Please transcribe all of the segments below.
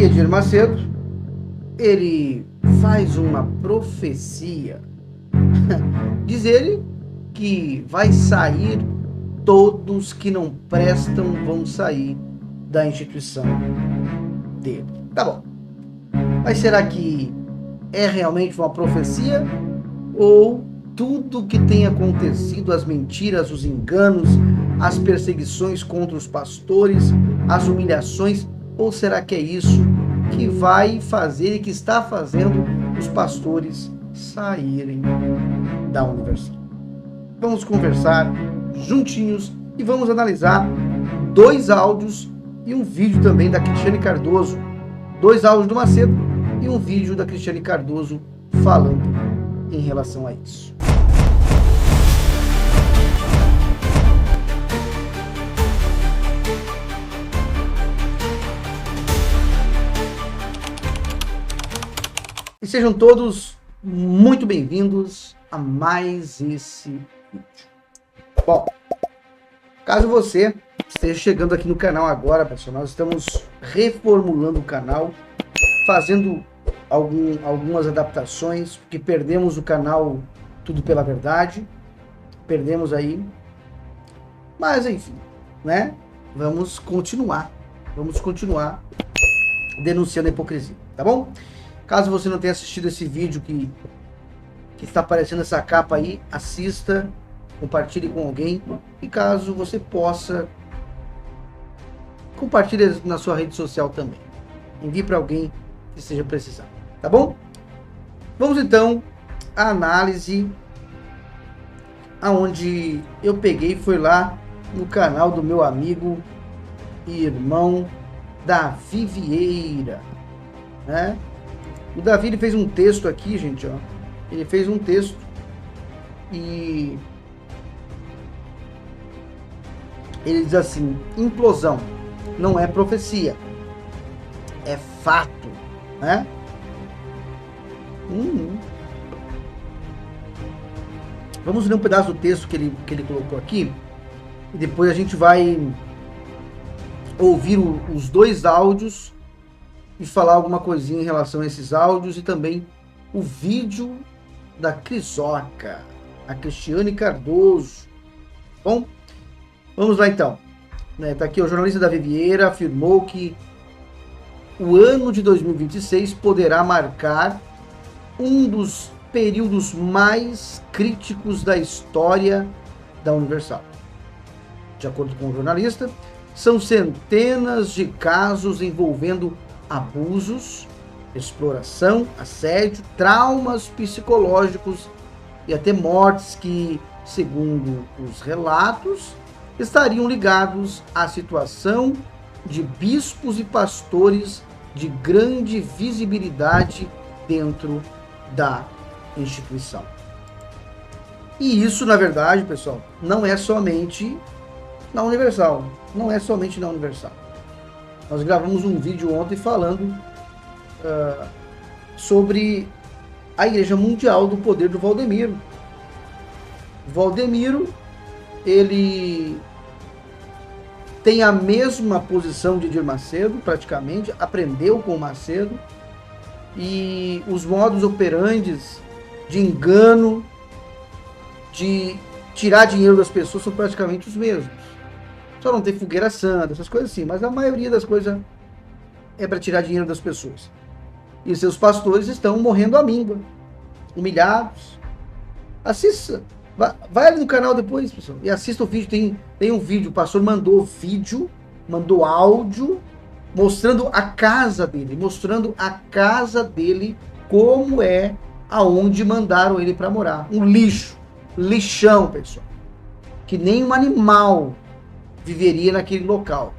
Edir Macedo, ele faz uma profecia. Diz ele que vai sair, todos que não prestam vão sair da instituição dele. Tá bom. Mas será que é realmente uma profecia? Ou tudo que tem acontecido, as mentiras, os enganos, as perseguições contra os pastores, as humilhações, ou será que é isso que vai fazer e que está fazendo os pastores saírem da Universal? Vamos conversar juntinhos e vamos analisar 2 áudios e um vídeo também da Cristiane Cardoso. 2 áudios do Macedo e um vídeo da Cristiane Cardoso falando em relação a isso. E sejam todos muito bem-vindos a mais esse vídeo. Bom, caso você esteja chegando aqui no canal agora, pessoal, nós estamos reformulando o canal, fazendo algumas adaptações, porque perdemos o canal Tudo Pela Verdade, perdemos aí, mas enfim, né? Vamos continuar denunciando a hipocrisia, tá bom? Caso você não tenha assistido esse vídeo que está aparecendo essa capa aí, assista, compartilhe com alguém, e caso você possa, compartilhe na sua rede social também. Envie para alguém que esteja precisando, tá bom? Vamos então à análise aonde eu peguei, foi lá no canal do meu amigo e irmão Davi Vieira, né? O Davi, ele fez um texto aqui, gente, ó. Ele fez um texto e ele diz assim: implosão não é profecia, é fato, né? Vamos ler um pedaço do texto que ele colocou aqui e depois a gente vai ouvir os 2 áudios e falar alguma coisinha em relação a esses áudios e também o vídeo da Crisoca, a Cristiane Cardoso. Bom, vamos lá então. Tá aqui, o jornalista Davi Vieira afirmou que o ano de 2026 poderá marcar um dos períodos mais críticos da história da Universal. De acordo com o jornalista, são centenas de casos envolvendo abusos, exploração, assédio, traumas psicológicos e até mortes que, segundo os relatos, estariam ligados à situação de bispos e pastores de grande visibilidade dentro da instituição. E isso, na verdade, pessoal, não é somente na Universal. Não é somente na Universal. Nós gravamos um vídeo ontem falando sobre a Igreja Mundial do Poder do Valdemiro. Valdemiro, ele tem a mesma posição de Edir Macedo, praticamente, aprendeu com o Macedo, e os modus operandi de engano, de tirar dinheiro das pessoas são praticamente os mesmos. Só não tem fogueira santa, essas coisas assim, mas a maioria das coisas é para tirar dinheiro das pessoas. E seus pastores estão morrendo à míngua, humilhados. Assista, vai ali no canal depois, pessoal, e assista o vídeo. Tem um vídeo, o pastor mandou vídeo, mandou áudio, mostrando a casa dele, como é, aonde mandaram ele para morar. Um lixão, pessoal, que nem um animal viveria naquele local,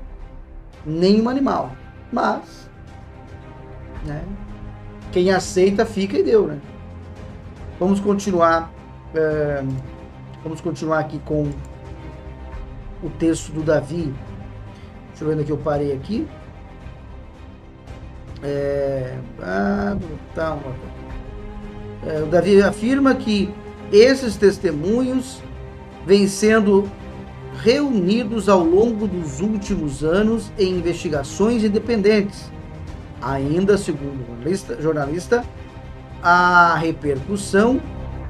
nenhum animal, mas, né, quem aceita fica e deu, né? Vamos continuar aqui com o texto do Davi. Deixa eu ver onde é que eu parei aqui. O Davi afirma que esses testemunhos vêm sendo reunidos ao longo dos últimos anos em investigações independentes, Ainda segundo o jornalista, a repercussão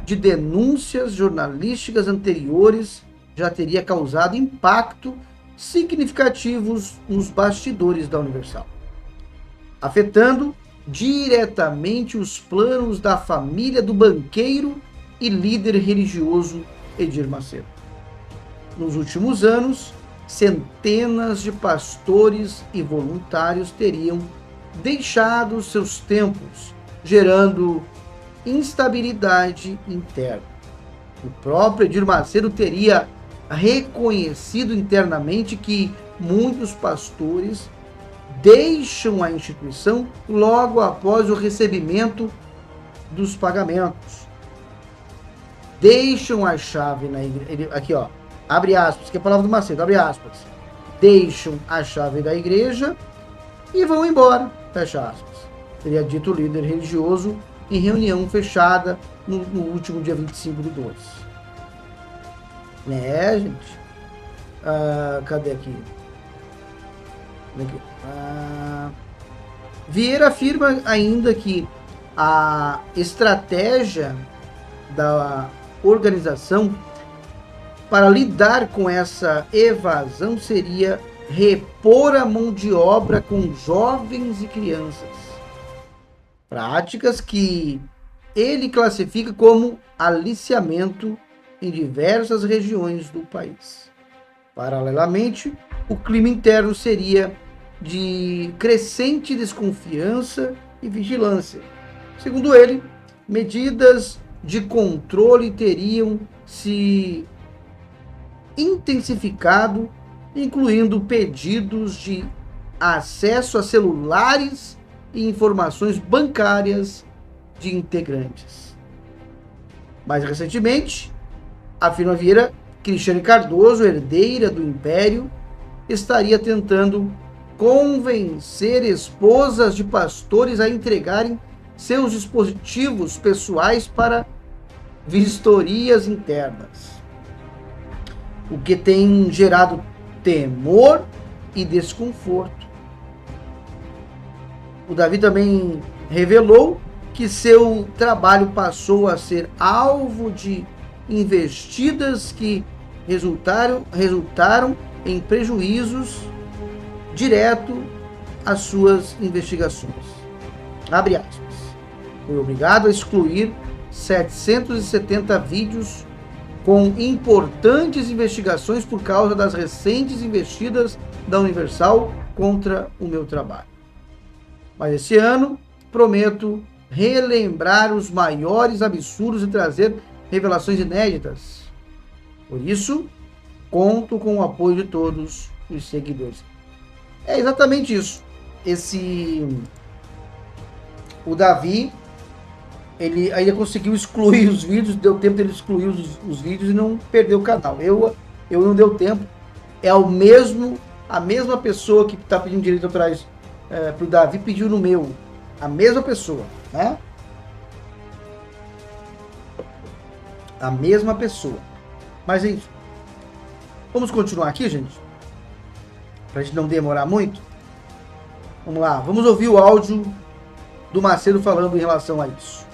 de denúncias jornalísticas anteriores já teria causado impacto significativos nos bastidores da Universal, afetando diretamente os planos da família do banqueiro e líder religioso Edir Macedo. Nos últimos anos, centenas de pastores e voluntários teriam deixado seus templos, gerando instabilidade interna. O próprio Edir Macedo teria reconhecido internamente que muitos pastores deixam a instituição logo após o recebimento dos pagamentos. Deixam a chave na igreja. Aqui, ó, abre aspas, que é a palavra do Macedo, abre aspas. Deixam a chave da igreja e vão embora, fecha aspas. Teria dito o líder religioso em reunião fechada no último dia 25 de 2. Né, gente? Cadê aqui? Vieira afirma ainda que a estratégia da organização para lidar com essa evasão seria repor a mão de obra com jovens e crianças. Práticas que ele classifica como aliciamento em diversas regiões do país. Paralelamente, o clima interno seria de crescente desconfiança e vigilância. Segundo ele, medidas de controle teriam se intensificado, incluindo pedidos de acesso a celulares e informações bancárias de integrantes. Mais recentemente, afirma Vieira, Cristiane Cardoso, herdeira do Império, estaria tentando convencer esposas de pastores a entregarem seus dispositivos pessoais para vistorias internas, o que tem gerado temor e desconforto. O Davi também revelou que seu trabalho passou a ser alvo de investidas que resultaram em prejuízos direto às suas investigações. Abre aspas. Foi obrigado a excluir 770 vídeos com importantes investigações por causa das recentes investidas da Universal contra o meu trabalho. Mas esse ano prometo relembrar os maiores absurdos e trazer revelações inéditas. Por isso, conto com o apoio de todos os seguidores. É exatamente isso. O Davi, ele ainda conseguiu excluir os vídeos, deu tempo dele excluir os vídeos e não perdeu o canal. Eu não deu tempo. É a mesma pessoa que está pedindo direito autorais para o Davi pediu no meu. A mesma pessoa, né? A mesma pessoa. Mas é isso. Vamos continuar aqui, gente? Pra gente não demorar muito. Vamos lá. Vamos ouvir o áudio do Macedo falando em relação a isso.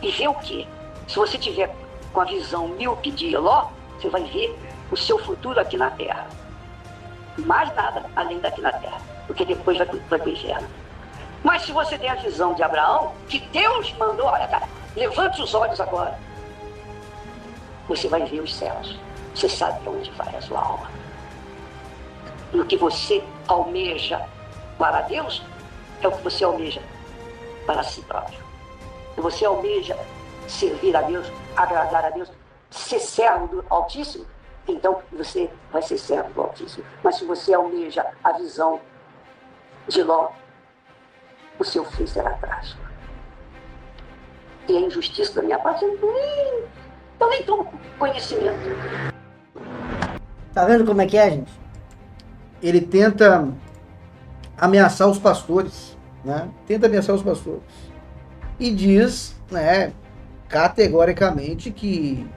E ver o quê? Se você tiver com a visão míope de Ló, você vai ver o seu futuro aqui na Terra. Mais nada além daqui na Terra. Porque depois vai pro inferno. Mas se você tem a visão de Abraão, que Deus mandou, olha cara, levante os olhos agora. Você vai ver os céus. Você sabe para onde vai a sua alma. E o que você almeja para Deus é o que você almeja para si próprio. Se você almeja servir a Deus, agradar a Deus, ser servo do Altíssimo, então você vai ser servo do Altíssimo. Mas se você almeja a visão de Ló, o seu fim será trágico. E a injustiça da minha parte, eu nem tomo conhecimento. Tá vendo como é que é, gente? Ele tenta ameaçar os pastores, né? Tenta ameaçar os pastores. E diz, né, categoricamente que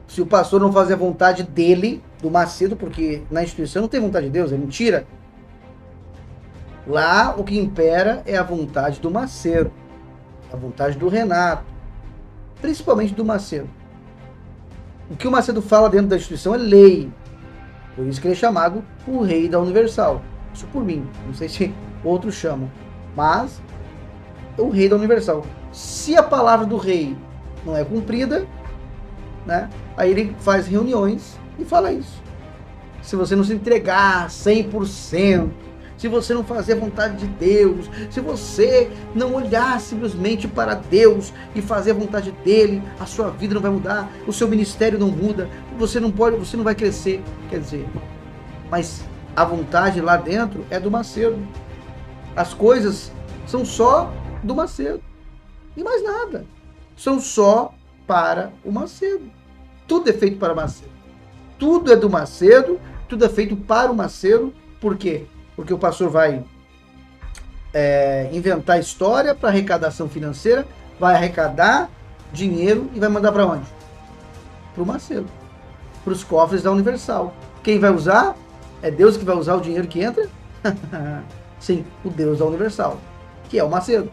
se o pastor não fazer a vontade dele, do Macedo, porque na instituição não tem vontade de Deus, é mentira. Lá o que impera é a vontade do Macedo, a vontade do Renato, principalmente do Macedo. O que o Macedo fala dentro da instituição é lei, por isso que ele é chamado o rei da Universal. Isso por mim, não sei se outros chamam, mas é o rei da Universal. Se a palavra do rei não é cumprida, né, aí ele faz reuniões e fala isso. Se você não se entregar 100%, se você não fazer a vontade de Deus, se você não olhar simplesmente para Deus e fazer a vontade dele, a sua vida não vai mudar, o seu ministério não muda, você não vai crescer. Quer dizer, mas a vontade lá dentro é do Macedo. As coisas são só do Macedo. E mais nada. São só para o Macedo. Tudo é feito para o Macedo. Tudo é do Macedo, tudo é feito para o Macedo. Por quê? Porque o pastor vai inventar história para arrecadação financeira, vai arrecadar dinheiro e vai mandar para onde? Para o Macedo. Para os cofres da Universal. Quem vai usar? É Deus que vai usar o dinheiro que entra? Sim, o Deus da Universal, que é o Macedo.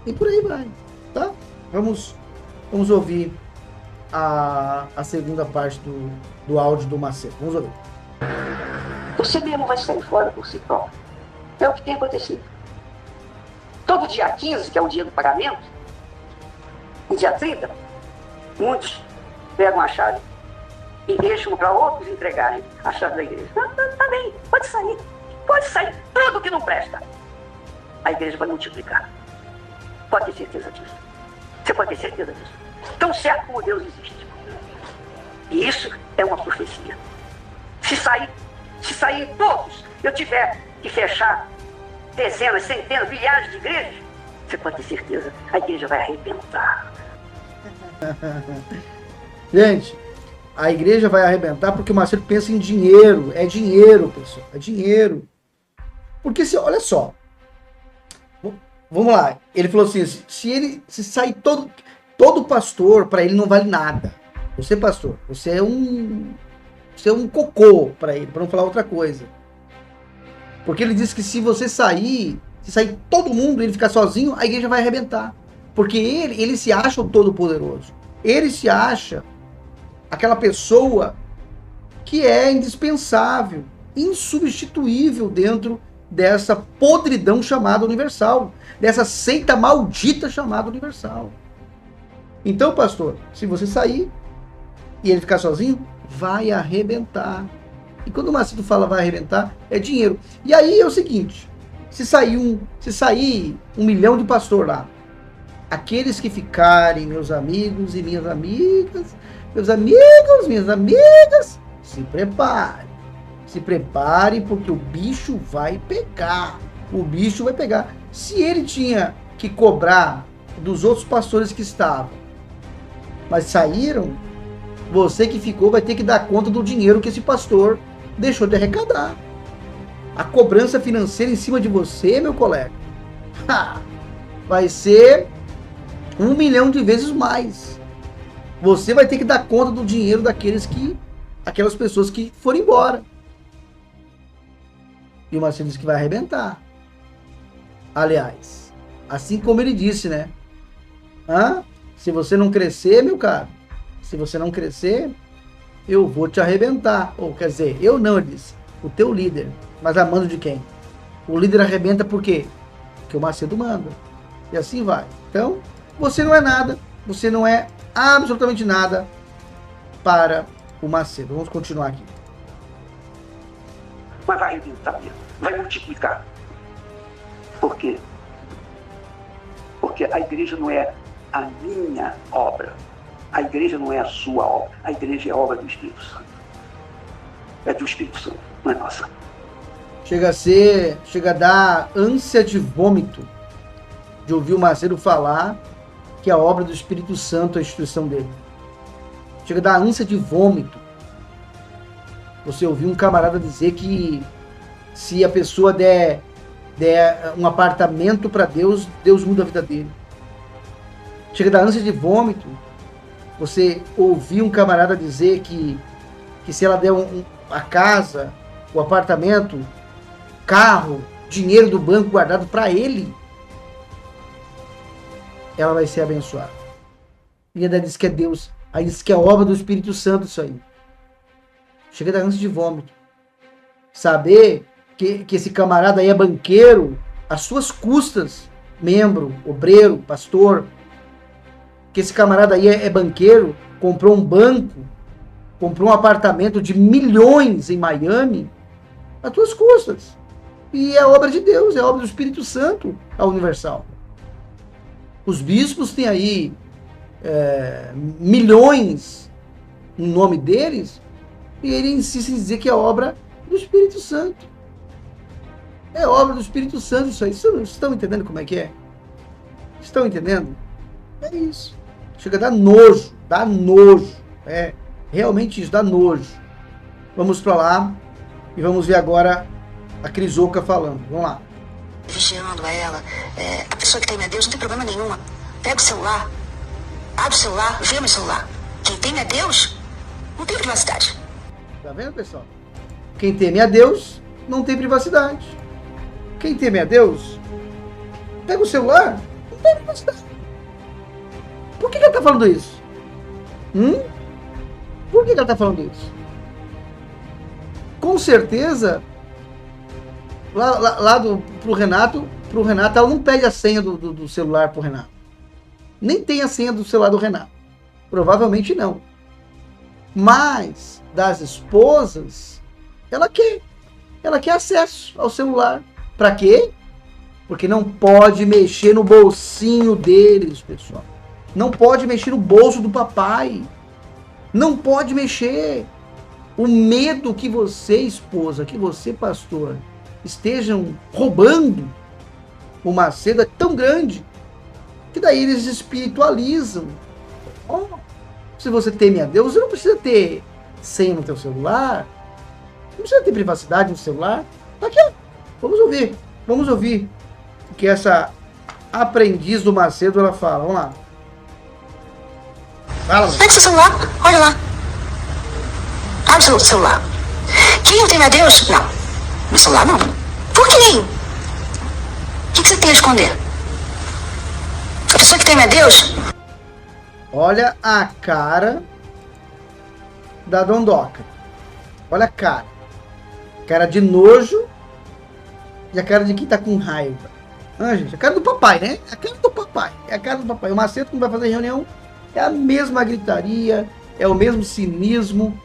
E por aí vai, tá? Vamos ouvir a segunda parte do áudio do Macedo. Vamos ouvir. Você mesmo vai sair fora por si próprio. É o que tem acontecido. Todo dia 15, que é o dia do pagamento, e dia 30, muitos pegam a chave e deixam para outros entregarem a chave da igreja. Tá bem, pode sair tudo que não presta. A igreja vai multiplicar. Pode ter certeza disso. Você pode ter certeza disso. Tão certo como Deus existe. E isso é uma profecia. Se sair todos, eu tiver que fechar dezenas, centenas, milhares de igrejas, você pode ter certeza, a igreja vai arrebentar. Gente, a igreja vai arrebentar porque o Macedo pensa em dinheiro. É dinheiro, pessoal. É dinheiro. Porque olha só. Vamos lá. Ele falou assim, se sair todo pastor, para ele não vale nada. Você, pastor, você é um cocô para ele, para não falar outra coisa. Porque ele disse que se sair todo mundo, ele ficar sozinho, a igreja vai arrebentar. Porque ele se acha o todo-poderoso. Ele se acha aquela pessoa que é indispensável, insubstituível dentro dessa podridão chamada Universal, dessa seita maldita chamada Universal. Então, pastor, se você sair e ele ficar sozinho, vai arrebentar. E quando o Macedo fala vai arrebentar, é dinheiro. E aí é o seguinte, se sair 1 milhão de pastor lá, aqueles que ficarem, meus amigos e minhas amigas, minhas amigas, se preparem porque o bicho vai pegar. O bicho vai pegar. Se ele tinha que cobrar dos outros pastores que estavam, mas saíram, você que ficou vai ter que dar conta do dinheiro que esse pastor deixou de arrecadar. A cobrança financeira em cima de você, meu colega, vai ser 1 milhão de vezes mais. Você vai ter que dar conta do dinheiro aquelas pessoas que foram embora. E o Macedo disse que vai arrebentar. Aliás, assim como ele disse, né? Se você não crescer, meu caro, se você não crescer, eu vou te arrebentar. Ou quer dizer, eu não, ele disse, o teu líder. Mas a mando de quem? O líder arrebenta por quê? Porque o Macedo manda. E assim vai. Então, você não é nada, você não é absolutamente nada para o Macedo. Vamos continuar aqui. Mas vai arrebentar mesmo, vai multiplicar. Por quê? Porque a igreja não é a minha obra. A igreja não é a sua obra. A igreja é a obra do Espírito Santo. É do Espírito Santo, não é nossa. Chega a dar ânsia de vômito de ouvir o Macedo falar que a obra do Espírito Santo é a instituição dele. Chega a dar ânsia de vômito você ouvir um camarada dizer que se a pessoa der um apartamento para Deus, Deus muda a vida dele. Chega a dar ânsia de vômito você ouvir um camarada dizer que que se ela der a casa, o apartamento, carro, dinheiro do banco guardado para ele, ela vai ser abençoada. E ainda diz que é Deus, aí diz que é obra do Espírito Santo isso aí. Chega a dar ânsia de vômito. Saber que esse camarada aí é banqueiro, às suas custas, membro, obreiro, pastor, que esse camarada aí é banqueiro, comprou um banco, comprou um apartamento de milhões em Miami, às tuas custas. E é obra de Deus, é obra do Espírito Santo, a Universal. Os bispos têm aí milhões no nome deles, e ele insiste em dizer que é obra do Espírito Santo. É obra do Espírito Santo isso aí. Vocês estão entendendo como é que é? Estão entendendo? É isso. Chega a dar nojo. Dá nojo. É realmente isso, dá nojo. Vamos para lá e vamos ver agora a Crisouca falando. Vamos lá. Vigiando ela. A pessoa que teme a Deus não tem problema nenhum. Pega o celular, abre o celular, vê meu celular. Quem teme a Deus não tem privacidade. Tá vendo, pessoal? Quem teme a Deus não tem privacidade. Quem teme a Deus, pega o celular, não tem privacidade. Por que ela tá falando isso? Por que ela tá falando isso? Com certeza, pro Renato, ela não pede a senha do celular pro Renato. Nem tem a senha do celular do Renato. Provavelmente não. Mas, das esposas, ela quer acesso ao celular. Para quê? Porque não pode mexer no bolsinho deles, pessoal. Não pode mexer no bolso do papai. Não pode mexer. O medo que você, esposa, que você, pastor, estejam roubando o Macedo é tão grande que daí eles espiritualizam. Se você teme a Deus, você não precisa ter senha no teu celular. Não precisa ter privacidade no celular. Tá aqui, ó. Vamos ouvir o que essa aprendiz do Macedo ela fala. Vamos lá. Fala. Pega seu celular, olha lá. Abre seu celular. Quem não teme a Deus? Não. Meu celular não. Por quê? O que você tem a esconder? A pessoa que teme a Deus... Olha a cara da Dondoca. Olha a cara. Cara de nojo e a cara de quem tá com raiva. Gente, a cara do papai, né? A cara do papai. É a cara do papai. O Macedo, quando vai fazer reunião, é a mesma gritaria, é o mesmo cinismo.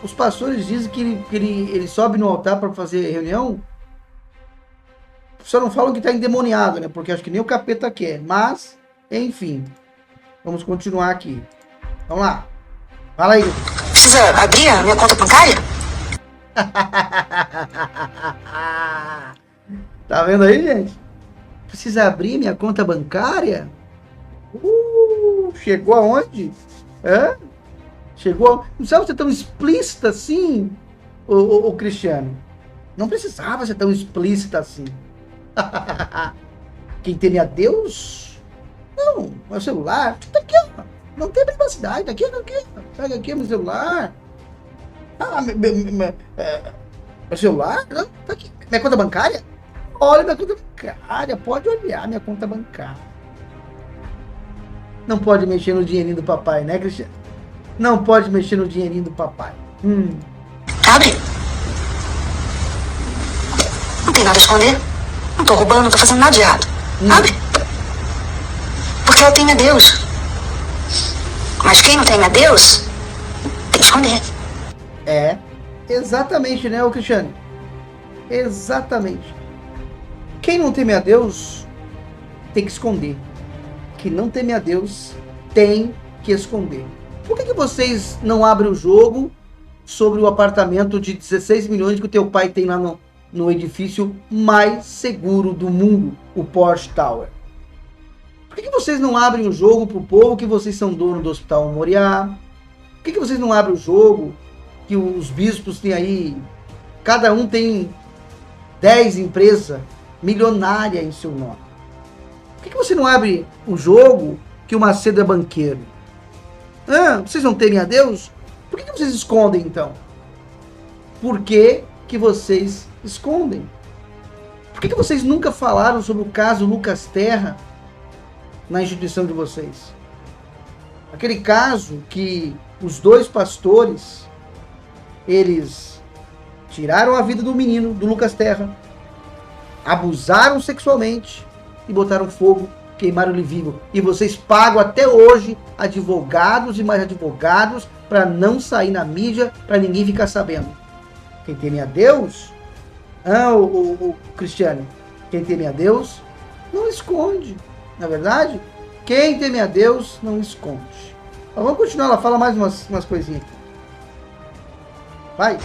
Os pastores dizem que ele sobe no altar para fazer reunião. Só não falam que tá endemoniado, né? Porque acho que nem o capeta quer. Mas, enfim. Vamos continuar aqui. Vamos lá. Fala aí. Precisa abrir a minha conta bancária? Tá vendo aí, gente? Precisa abrir minha conta bancária? Chegou aonde? Chegou. Não precisava ser tão explícita assim, o Cristiano. Não precisava ser tão explícita assim. Quem teme a Deus? Não, meu celular. Tá aqui, ó. Não tem privacidade. Tá aqui, tá aqui. Pega aqui meu celular. Meu celular? Não, tá aqui. Minha conta bancária? Olha minha conta bancária. Pode olhar minha conta bancária. Não pode mexer no dinheirinho do papai, né, Cristiano? Não pode mexer no dinheirinho do papai. Abre. Não tem nada a esconder. Não tô roubando, não tô fazendo nada de errado. Abre. Porque ela teme a Deus. Mas quem não teme a Deus, tem que esconder. Exatamente, né, Cristiano? Exatamente. Quem não teme a Deus, tem que esconder. Quem não teme a Deus, tem que esconder. Por que vocês não abrem o jogo sobre o apartamento de 16 milhões que o teu pai tem lá no edifício mais seguro do mundo, o Porsche Tower? Por que vocês não abrem o jogo pro povo que vocês são dono do Hospital Moriá? Por que vocês não abrem o jogo que os bispos têm aí, cada um tem 10 empresas milionárias em seu nome? Por que você não abre o jogo que o Macedo é banqueiro? Vocês não temem a Deus? Por que vocês escondem, então? Por que vocês escondem? Por que vocês nunca falaram sobre o caso Lucas Terra na instituição de vocês? Aquele caso que os 2 pastores, eles tiraram a vida do menino, do Lucas Terra, abusaram sexualmente e botaram fogo, queimaram ele vivo. E vocês pagam até hoje advogados e mais advogados para não sair na mídia, para ninguém ficar sabendo. Quem teme a Deus, o Cristiano, quem teme a Deus não esconde. Na verdade, quem teme a Deus não esconde. Mas vamos continuar, ela fala mais umas coisinhas aqui. Vai.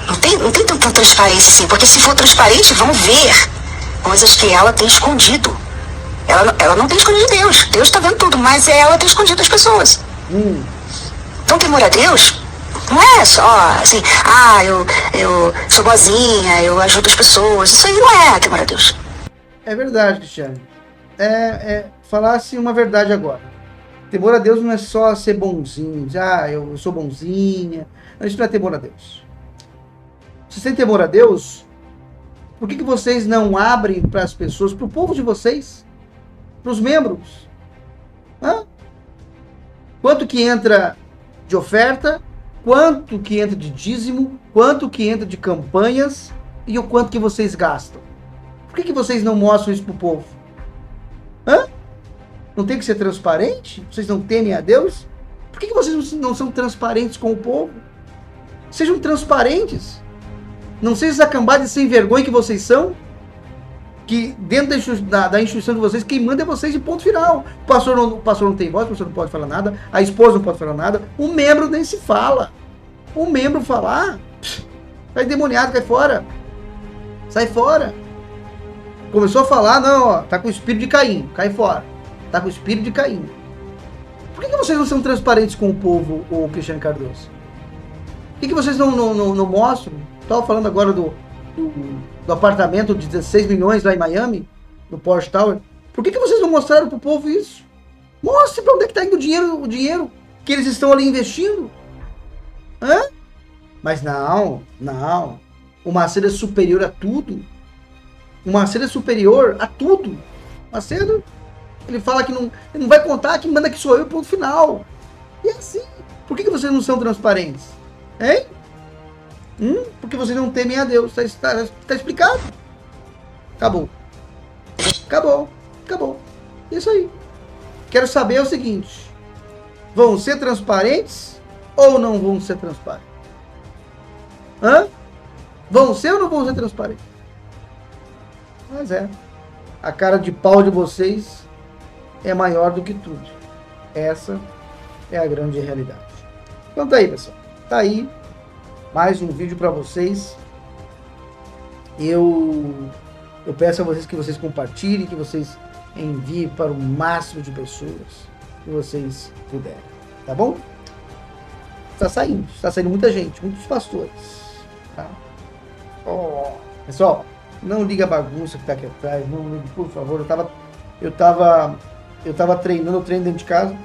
Não tem tanta transparência assim, porque se for transparente, vão ver coisas que ela tem escondido. Ela não tem escondido Deus. Deus está vendo tudo, mas ela tem escondido as pessoas. Então, temor a Deus não é só assim, eu sou boazinha, eu ajudo as pessoas. Isso aí não é temor a Deus. É verdade, Cristiano. Falasse uma verdade agora. Temor a Deus não é só ser bonzinho, eu sou bonzinha. Isso não é temor a Deus. Se tem temor a Deus, por que vocês não abrem para as pessoas, para o povo de vocês, para os membros? Quanto que entra de oferta, quanto que entra de dízimo, quanto que entra de campanhas e o quanto que vocês gastam? Por que vocês não mostram isso para o povo? Não tem que ser transparente? Vocês não temem a Deus? Por que vocês não são transparentes com o povo? Sejam transparentes. Não sejam essa cambada de sem vergonha que vocês são. Que dentro da instituição de vocês, quem manda é vocês e ponto final. O pastor não tem voz, o pastor não pode falar nada, a esposa não pode falar nada, o membro nem se fala. O membro falar, tá endemoniado, cai fora. Sai fora. Começou a falar, tá com o espírito de Caim, cai fora. Tá com o espírito de Caim. Por que vocês não são transparentes com o povo, o Cristiano Cardoso? Por que vocês não mostram? Estava falando agora do apartamento de 16 milhões lá em Miami, do Porsche Tower. Por que vocês não mostraram para o povo isso? Mostre para onde é que está indo o dinheiro que eles estão ali investindo. Mas não. O Macedo é superior a tudo. O Macedo é superior a tudo. O Macedo, ele fala que ele não vai contar, que manda que sou eu, ponto final. E é assim. Por que vocês não são transparentes? Hein? Porque vocês não temem a Deus. Tá explicado. Acabou. Isso aí. Quero saber o seguinte. Vão ser transparentes ou não vão ser transparentes? Vão ser ou não vão ser transparentes? Mas a cara de pau de vocês é maior do que tudo. Essa é a grande realidade. Então tá aí, pessoal. Tá aí mais um vídeo para vocês. Eu peço a vocês que vocês compartilhem, que vocês enviem para o máximo de pessoas que vocês puderem. Tá bom? Está saindo muita gente, muitos pastores. Tá? Pessoal, não liga a bagunça que tá aqui atrás, não liga, por favor. Eu tava treinando, eu treino dentro de casa.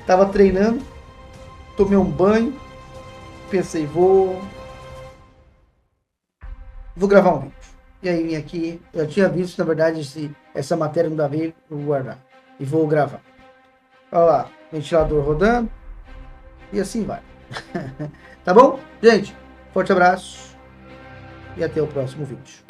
Tava treinando, tomei um banho, pensei, vou gravar um vídeo. E aí vim aqui, eu tinha visto, na verdade, essa matéria não dá a ver, vou guardar. E vou gravar. Olha lá, ventilador rodando. E assim vai. Tá bom? Gente, forte abraço. E até o próximo vídeo.